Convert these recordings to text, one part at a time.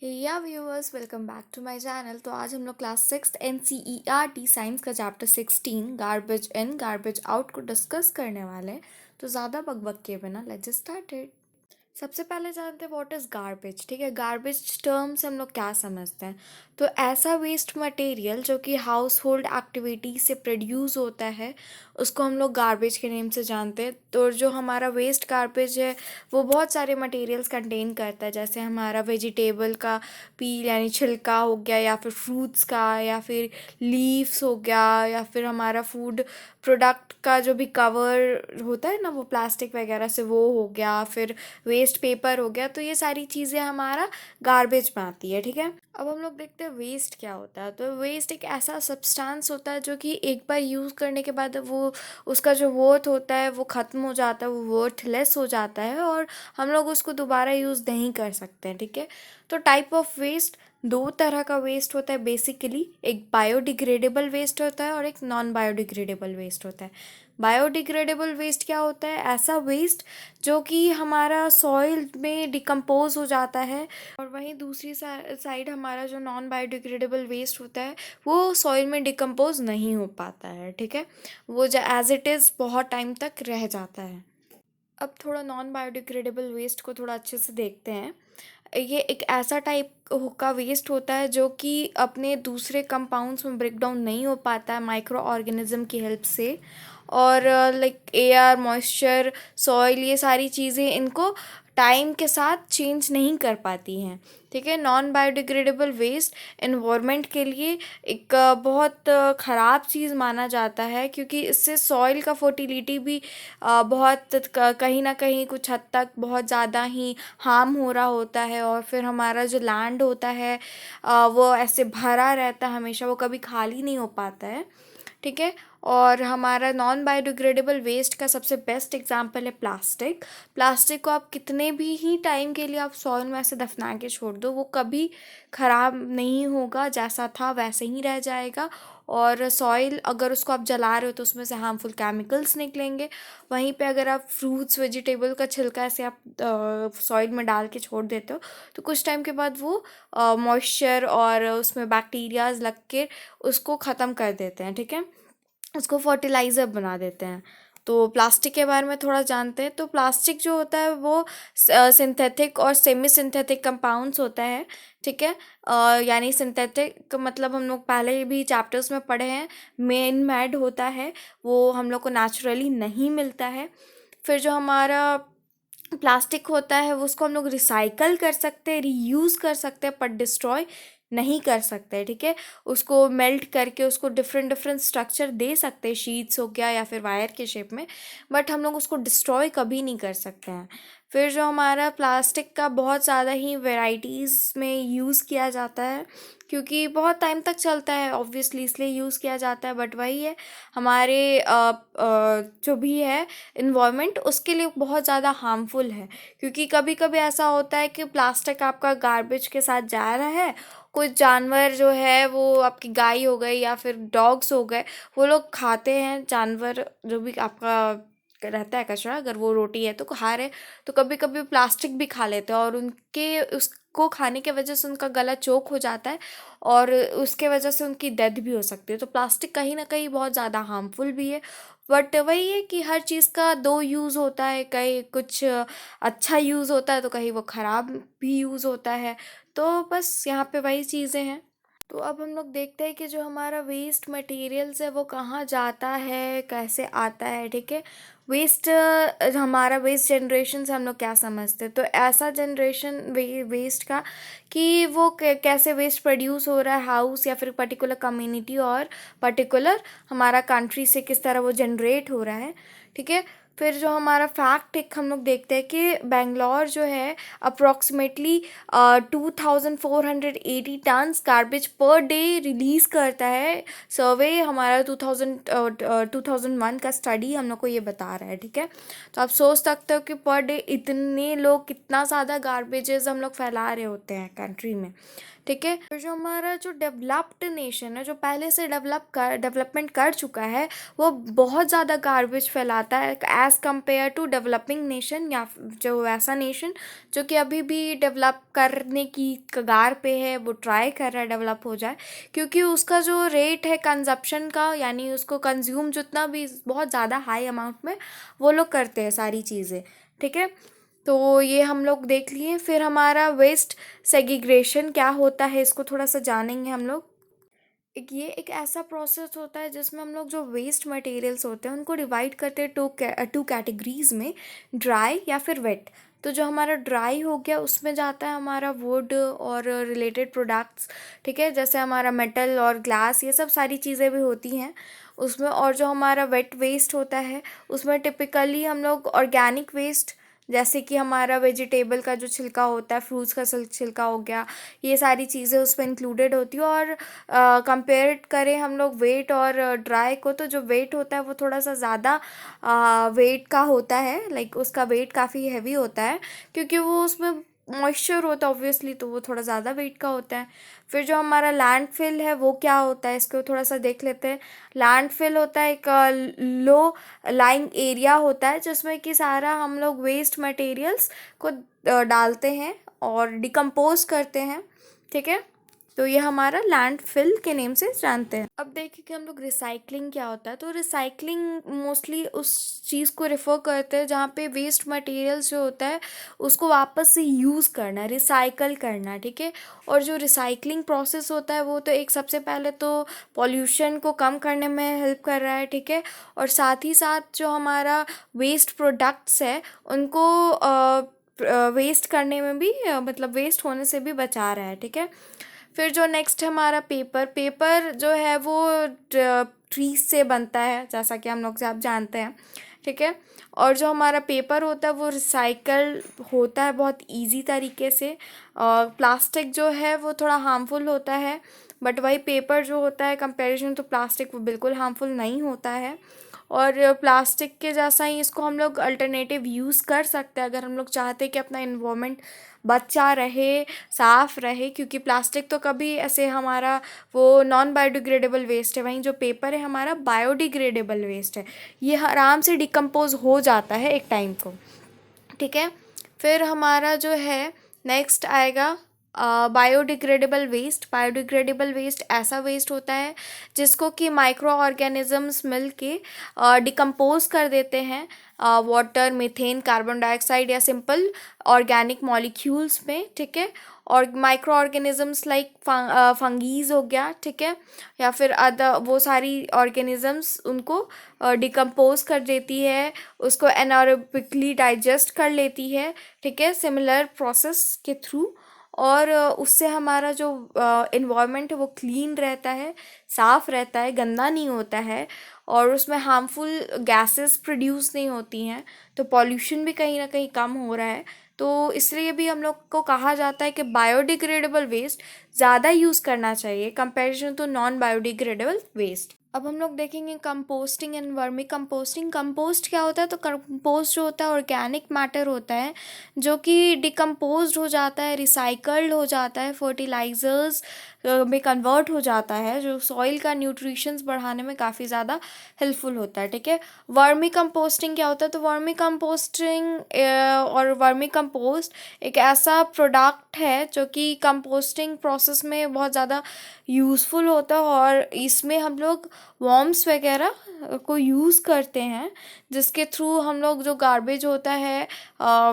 या viewers, welcome back to my channel. तो आज हम लोग क्लास सिक्स NCERT साइंस का chapter 16 garbage in garbage out को डिस्कस करने वाले हैं। तो ज़्यादा बकबक किए बिना लेट्स स्टार्टेड। सबसे पहले जानते हैं व्हाट इज़ गार्बेज। ठीक है, गार्बेज टर्म से हम लोग क्या समझते हैं। तो ऐसा वेस्ट मटेरियल जो कि हाउस होल्ड एक्टिविटी से प्रोड्यूस होता है उसको हम लोग गार्बेज के नेम से जानते हैं। तो जो हमारा वेस्ट गार्बेज है वो बहुत सारे मटेरियल्स कंटेन करता है, जैसे हमारा वेजिटेबल का पील यानी छिलका हो गया, या फिर फ्रूट्स का, या फिर लीव्स हो गया, या फिर हमारा फूड प्रोडक्ट का जो भी कवर होता है ना वो प्लास्टिक वगैरह से वो हो गया, फिर वेस्ट पेपर हो गया। तो ये सारी चीज़ें हमारा गार्बेज में आती है। ठीक है, अब हम लोग देखते हैं वेस्ट क्या होता है। तो वेस्ट एक ऐसा सब्सटेंस होता है जो कि एक बार यूज़ करने के बाद वो उसका जो वर्थ होता है वो ख़त्म हो जाता है, वो वर्थलेस हो जाता है और हम लोग उसको दोबारा यूज़ नहीं कर सकते हैं। ठीक है, तो टाइप ऑफ वेस्ट दो तरह का वेस्ट होता है बेसिकली। एक बायोडिग्रेडेबल वेस्ट होता है और एक नॉन बायोडिग्रेडेबल वेस्ट होता है। बायोडिग्रेडेबल वेस्ट क्या होता है? ऐसा वेस्ट जो कि हमारा सॉइल में डिकम्पोज हो जाता है, और वहीं दूसरी साइड हमारा जो नॉन बायोडिग्रेडेबल वेस्ट होता है वो सॉइल में डिकम्पोज नहीं हो पाता है। ठीक है, वो एज इट इज़ बहुत टाइम तक रह जाता है। अब थोड़ा नॉन बायोडिग्रेडेबल वेस्ट को थोड़ा अच्छे से देखते हैं। ये एक ऐसा टाइप का वेस्ट होता है जो कि अपने दूसरे कंपाउंड्स में ब्रेक डाउन नहीं हो पाता है माइक्रो ऑर्गेनिज्म की हेल्प से, और लाइक एयर, मॉइस्चर, सॉइल, ये सारी चीज़ें इनको टाइम के साथ चेंज नहीं कर पाती हैं। ठीक है, नॉन बायोडिग्रेडेबल वेस्ट एनवायरनमेंट के लिए एक बहुत ख़राब चीज़ माना जाता है, क्योंकि इससे सॉइल का फर्टिलिटी भी बहुत कहीं ना कहीं कुछ हद तक बहुत ज़्यादा ही हार्म हो रहा होता है, और फिर हमारा जो लैंड होता है वो ऐसे भरा रहता है हमेशा, वो कभी खाली नहीं हो पाता है। ठीक है, और हमारा नॉन बायोडिग्रेडेबल वेस्ट का सबसे बेस्ट एग्जांपल है प्लास्टिक। प्लास्टिक को आप कितने भी ही टाइम के लिए आप सॉइल में ऐसे दफना के छोड़ दो, वो कभी ख़राब नहीं होगा, जैसा था वैसे ही रह जाएगा। और सॉइल अगर उसको आप जला रहे हो तो उसमें से हार्मफुल केमिकल्स निकलेंगे। वहीं पे अगर आप फ्रूट्स वेजिटेबल का छिलका ऐसे आप सॉइल में डाल के छोड़ देते हो तो कुछ टाइम के बाद वो मॉइस्चर और उसमें बैक्टीरियाज लग के उसको ख़त्म कर देते हैं। ठीक है, उसको फर्टिलाइज़र बना देते हैं। तो प्लास्टिक के बारे में थोड़ा जानते हैं। तो प्लास्टिक जो होता है वो सिंथेटिक और सेमी सिंथेटिक कंपाउंड्स होता है। ठीक है, यानी सिंथेटिक मतलब हम लोग पहले भी चैप्टर्स में पढ़े हैं, मेन मेड होता है, वो हम लोग को नेचुरली नहीं मिलता है। फिर जो हमारा प्लास्टिक होता है वो उसको हम लोग रिसाइकल कर सकते हैं, रीयूज़ कर सकते हैं, पर डिस्ट्रॉय नहीं कर सकते। ठीक है, उसको मेल्ट करके उसको डिफरेंट डिफरेंट स्ट्रक्चर दे सकते हैं, शीट्स हो गया या फिर वायर के शेप में, बट हम लोग उसको डिस्ट्रॉय कभी नहीं कर सकते हैं। फिर जो हमारा प्लास्टिक का बहुत ज़्यादा ही वेराइटीज़ में यूज़ किया जाता है, क्योंकि बहुत टाइम तक चलता है ऑब्वियसली, इसलिए यूज़ किया जाता है। बट वही है, हमारे जो भी है इन्वायरमेंट उसके लिए बहुत ज़्यादा हार्मफुल है, क्योंकि कभी कभी ऐसा होता है कि प्लास्टिक आपका गार्बेज के साथ जा रहा है, कुछ जानवर जो है वो आपकी गाय हो गई या फिर डॉग्स हो गए, वो लोग खाते हैं, जानवर जो भी आपका रहता है कचरा, अगर वो रोटी है तो खा रहे, तो कभी कभी प्लास्टिक भी खा लेते हैं और उनके उसको खाने के वजह से उनका गला चोक हो जाता है और उसके वजह से उनकी डेथ भी हो सकती है। तो प्लास्टिक कहीं ना कहीं बहुत ज़्यादा हार्मफुल भी है। बट वही है कि हर चीज़ का दो यूज़ होता है, कहीं कुछ अच्छा यूज़ होता है तो कहीं वो ख़राब भी यूज़ होता है। तो बस यहाँ पे वही चीज़ें हैं। तो अब हम लोग देखते हैं कि जो हमारा वेस्ट मटेरियल्स है वो कहाँ जाता है, कैसे आता है। ठीक है, वेस्ट हमारा वेस्ट जनरेशन से हम लोग क्या समझते हैं। तो ऐसा जनरेशन वेस्ट का कि वो कैसे वेस्ट प्रोड्यूस हो रहा है हाउस या फिर पर्टिकुलर कम्युनिटी और पर्टिकुलर हमारा कंट्री से किस तरह वो जनरेट हो रहा है। ठीक है, फिर जो हमारा फैक्ट एक हम लोग देखते हैं कि बेंगलोर जो है approximately 2480 tons garbage per day release करता है। सर्वे हमारा 2001 का स्टडी हम लोग को ये बता रहा है। ठीक है, तो आप सोच सकते हो कि पर डे इतने लोग, कितना ज़्यादा गार्बेजेस हम लोग फैला रहे होते हैं कंट्री में। ठीक है, तो जो हमारा जो डेवलप्ड नेशन है, जो पहले से डेवलपमेंट कर चुका है, वो बहुत ज़्यादा गार्बेज फैलाता है as compare to developing nation, या जो वैसा नेशन जो कि अभी भी डेवलप करने की कगार पे है, वो ट्राई कर रहा है डेवलप हो जाए, क्योंकि उसका जो रेट है कंजप्शन का, यानी उसको कंज्यूम जितना भी बहुत ज़्यादा हाई अमाउंट में वो लोग करते हैं सारी चीज़ें, ठीक है। तो ये हम लोग देख लिए। फिर हमारा वेस्ट सेग्रीगेशन क्या होता है, इसको थोड़ा सा जानेंगे हम लोग। ये एक ऐसा प्रोसेस होता है जिसमें हम लोग जो वेस्ट मटेरियल्स होते हैं उनको डिवाइड करते हैं टू कैटेगरीज में, ड्राई या फिर वेट। तो जो हमारा ड्राई हो गया उसमें जाता है हमारा वुड और रिलेटेड प्रोडक्ट्स, ठीक है, जैसे हमारा मेटल और ग्लास, ये सब सारी चीज़ें भी होती हैं उसमें। और जो हमारा वेट वेस्ट होता है उसमें टिपिकली हम लोग ऑर्गेनिक वेस्ट, जैसे कि हमारा वेजिटेबल का जो छिलका होता है, फ्रूट्स का छिलका हो गया, ये सारी चीज़ें उसमें इंक्लूडेड होती है। और कंपेयर करें हम लोग वेट और ड्राई को, तो जो वेट होता है वो थोड़ा सा ज़्यादा वेट का होता है, लाइक उसका वेट काफ़ी हैवी होता है, क्योंकि वो उसमें मॉइस्चर होता है ऑब्वियसली, तो वो थोड़ा ज़्यादा वेट का होता है। फिर जो हमारा लैंडफिल है वो क्या होता है, इसको थोड़ा सा देख लेते हैं। लैंडफिल होता है एक लो लाइंग एरिया होता है जिसमें कि सारा हम लोग वेस्ट मटेरियल्स को डालते हैं और डिकम्पोज करते हैं, ठीक है। तो ये हमारा लैंडफिल के नेम से जानते हैं। अब देखिए कि हम लोग रिसाइकलिंग क्या होता है। तो रिसाइकलिंग मोस्टली उस चीज़ को रेफर करते हैं जहाँ पे वेस्ट मटेरियल्स जो होता है उसको वापस से यूज़ करना, रिसाइकल करना, ठीक है। और जो रिसाइकलिंग प्रोसेस होता है वो तो एक सबसे पहले तो पॉल्यूशन को कम करने में हेल्प कर रहा है, ठीक है। और साथ ही साथ जो हमारा वेस्ट प्रोडक्ट्स है उनको वेस्ट करने में भी मतलब वेस्ट होने से भी बचा रहा है, ठीक है। फिर जो नेक्स्ट है हमारा पेपर। पेपर जो है वो ट्रीज से बनता है, जैसा कि हम लोग सब जानते हैं, ठीक है। और जो हमारा पेपर होता है वो रिसाइकल होता है बहुत इजी तरीके से। और प्लास्टिक जो है वो थोड़ा हार्मफुल होता है, बट वही पेपर जो होता है कंपैरिजन टू प्लास्टिक वो बिल्कुल हार्मफुल नहीं होता है। और प्लास्टिक के जैसा ही इसको हम लोग अल्टरनेटिव यूज़ कर सकते हैं अगर हम लोग चाहते हैं कि अपना इन्वायरमेंट बचा रहे, साफ़ रहे, क्योंकि प्लास्टिक तो कभी ऐसे हमारा वो नॉन बायोडिग्रेडेबल वेस्ट है, वहीं जो पेपर है हमारा बायोडिग्रेडेबल वेस्ट है, ये आराम से डिकम्पोज हो जाता है एक टाइम को, ठीक है। फिर हमारा जो है नेक्स्ट आएगा बायोडिग्रेडेबल वेस्ट। बायोडिग्रेडेबल वेस्ट ऐसा वेस्ट होता है जिसको कि माइक्रो ऑर्गेनिजम्स मिल के डिकम्पोज कर देते हैं वाटर, मीथेन, कार्बन डाइऑक्साइड या सिंपल ऑर्गेनिक मॉलिक्यूल्स में, ठीक है। और माइक्रो ऑर्गेनिजम्स लाइक फंगीज हो गया, ठीक है, या फिर अदर वो सारी ऑर्गेनिजम्स उनको डिकम्पोज कर देती है, उसको एनारोबिकली डाइजेस्ट कर लेती है, ठीक है, सिमिलर प्रोसेस के थ्रू। और उससे हमारा जो इन्वायरमेंट है वो क्लीन रहता है, साफ़ रहता है, गंदा नहीं होता है, और उसमें हार्मफुल गैसेस प्रोड्यूस नहीं होती हैं, तो पॉल्यूशन भी कहीं ना कहीं कम हो रहा है। तो इसलिए भी हम लोग को कहा जाता है कि बायोडिग्रेडेबल वेस्ट ज़्यादा यूज़ करना चाहिए comparison to non biodegradable waste. अब हम लोग देखेंगे composting and vermi composting. Compost क्या होता है, तो कंपोस्ट जो होता है ऑर्गेनिक मैटर होता है जो कि डिकम्पोज हो जाता है, रिसाइकल्ड हो जाता है, फर्टिलाइजर्स में कन्वर्ट हो जाता है, जो सॉइल का न्यूट्रिशंस बढ़ाने में काफ़ी ज़्यादा हेल्पफुल होता है, ठीक है। वर्मी कंपोस्टिंग क्या होता है, तो वर्मी कंपोस्टिंग और वर्मी कंपोस्ट एक ऐसा प्रोडक्ट है जो कि कंपोस्टिंग प्रोसेस में बहुत ज़्यादा यूज़फुल होता है, और इसमें हम लोग वॉर्म्स वगैरह को यूज़ करते हैं, जिसके थ्रू हम लोग जो गार्बेज होता है,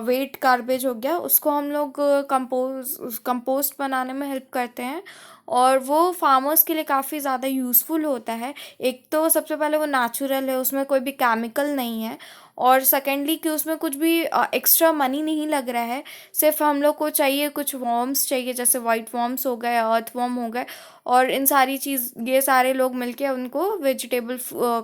वेट गार्बेज हो गया, उसको हम लोग कंपोस्ट बनाने में हेल्प करते हैं, और वो फार्मर्स के लिए काफ़ी ज़्यादा यूज़फुल होता है। एक तो सबसे पहले वो नेचुरल है, उसमें कोई भी केमिकल नहीं है, और सेकेंडली कि उसमें कुछ भी एक्स्ट्रा मनी नहीं लग रहा है, सिर्फ हम लोग को चाहिए कुछ वॉर्म्स चाहिए, जैसे वाइट वॉर्म्स हो गए, अर्थ वॉर्म हो गए, और इन सारी चीज़ ये सारे लोग मिलके उनको वेजिटेबल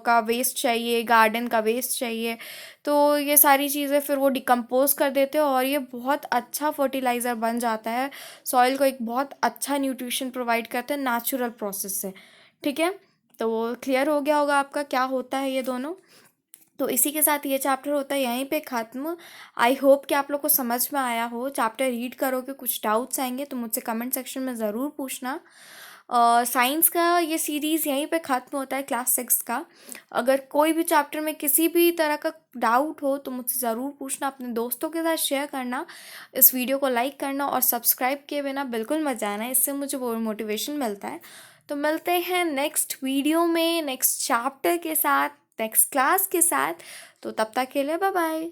का वेस्ट चाहिए, गार्डन का वेस्ट चाहिए, तो ये सारी चीज़ें फिर वो डिकम्पोज कर देते हैं और ये बहुत अच्छा फर्टिलाइज़र बन जाता है, सॉइल को एक बहुत अच्छा न्यूट्रिशन प्रोवाइड करते हैं नेचुरल प्रोसेस से, ठीक है। तो क्लियर हो गया होगा आपका क्या होता है ये दोनों। तो इसी के साथ ये चैप्टर होता है यहीं पे ख़त्म। आई होप कि आप लोग को समझ में आया हो। चैप्टर रीड करोगे, कुछ डाउट्स आएंगे तो मुझसे कमेंट सेक्शन में ज़रूर पूछना। साइंस का ये सीरीज़ यहीं पे ख़त्म होता है क्लास 6 का। अगर कोई भी चैप्टर में किसी भी तरह का डाउट हो तो मुझसे ज़रूर पूछना, अपने दोस्तों के साथ शेयर करना, इस वीडियो को लाइक करना और सब्सक्राइब किए बिना बिल्कुल मत जाना, इससे मुझे बहुत मोटिवेशन मिलता है। तो मिलते हैं नेक्स्ट वीडियो में, नेक्स्ट चैप्टर के साथ, नेक्स्ट क्लास के साथ। तो तब तक के लिए बाय बाय।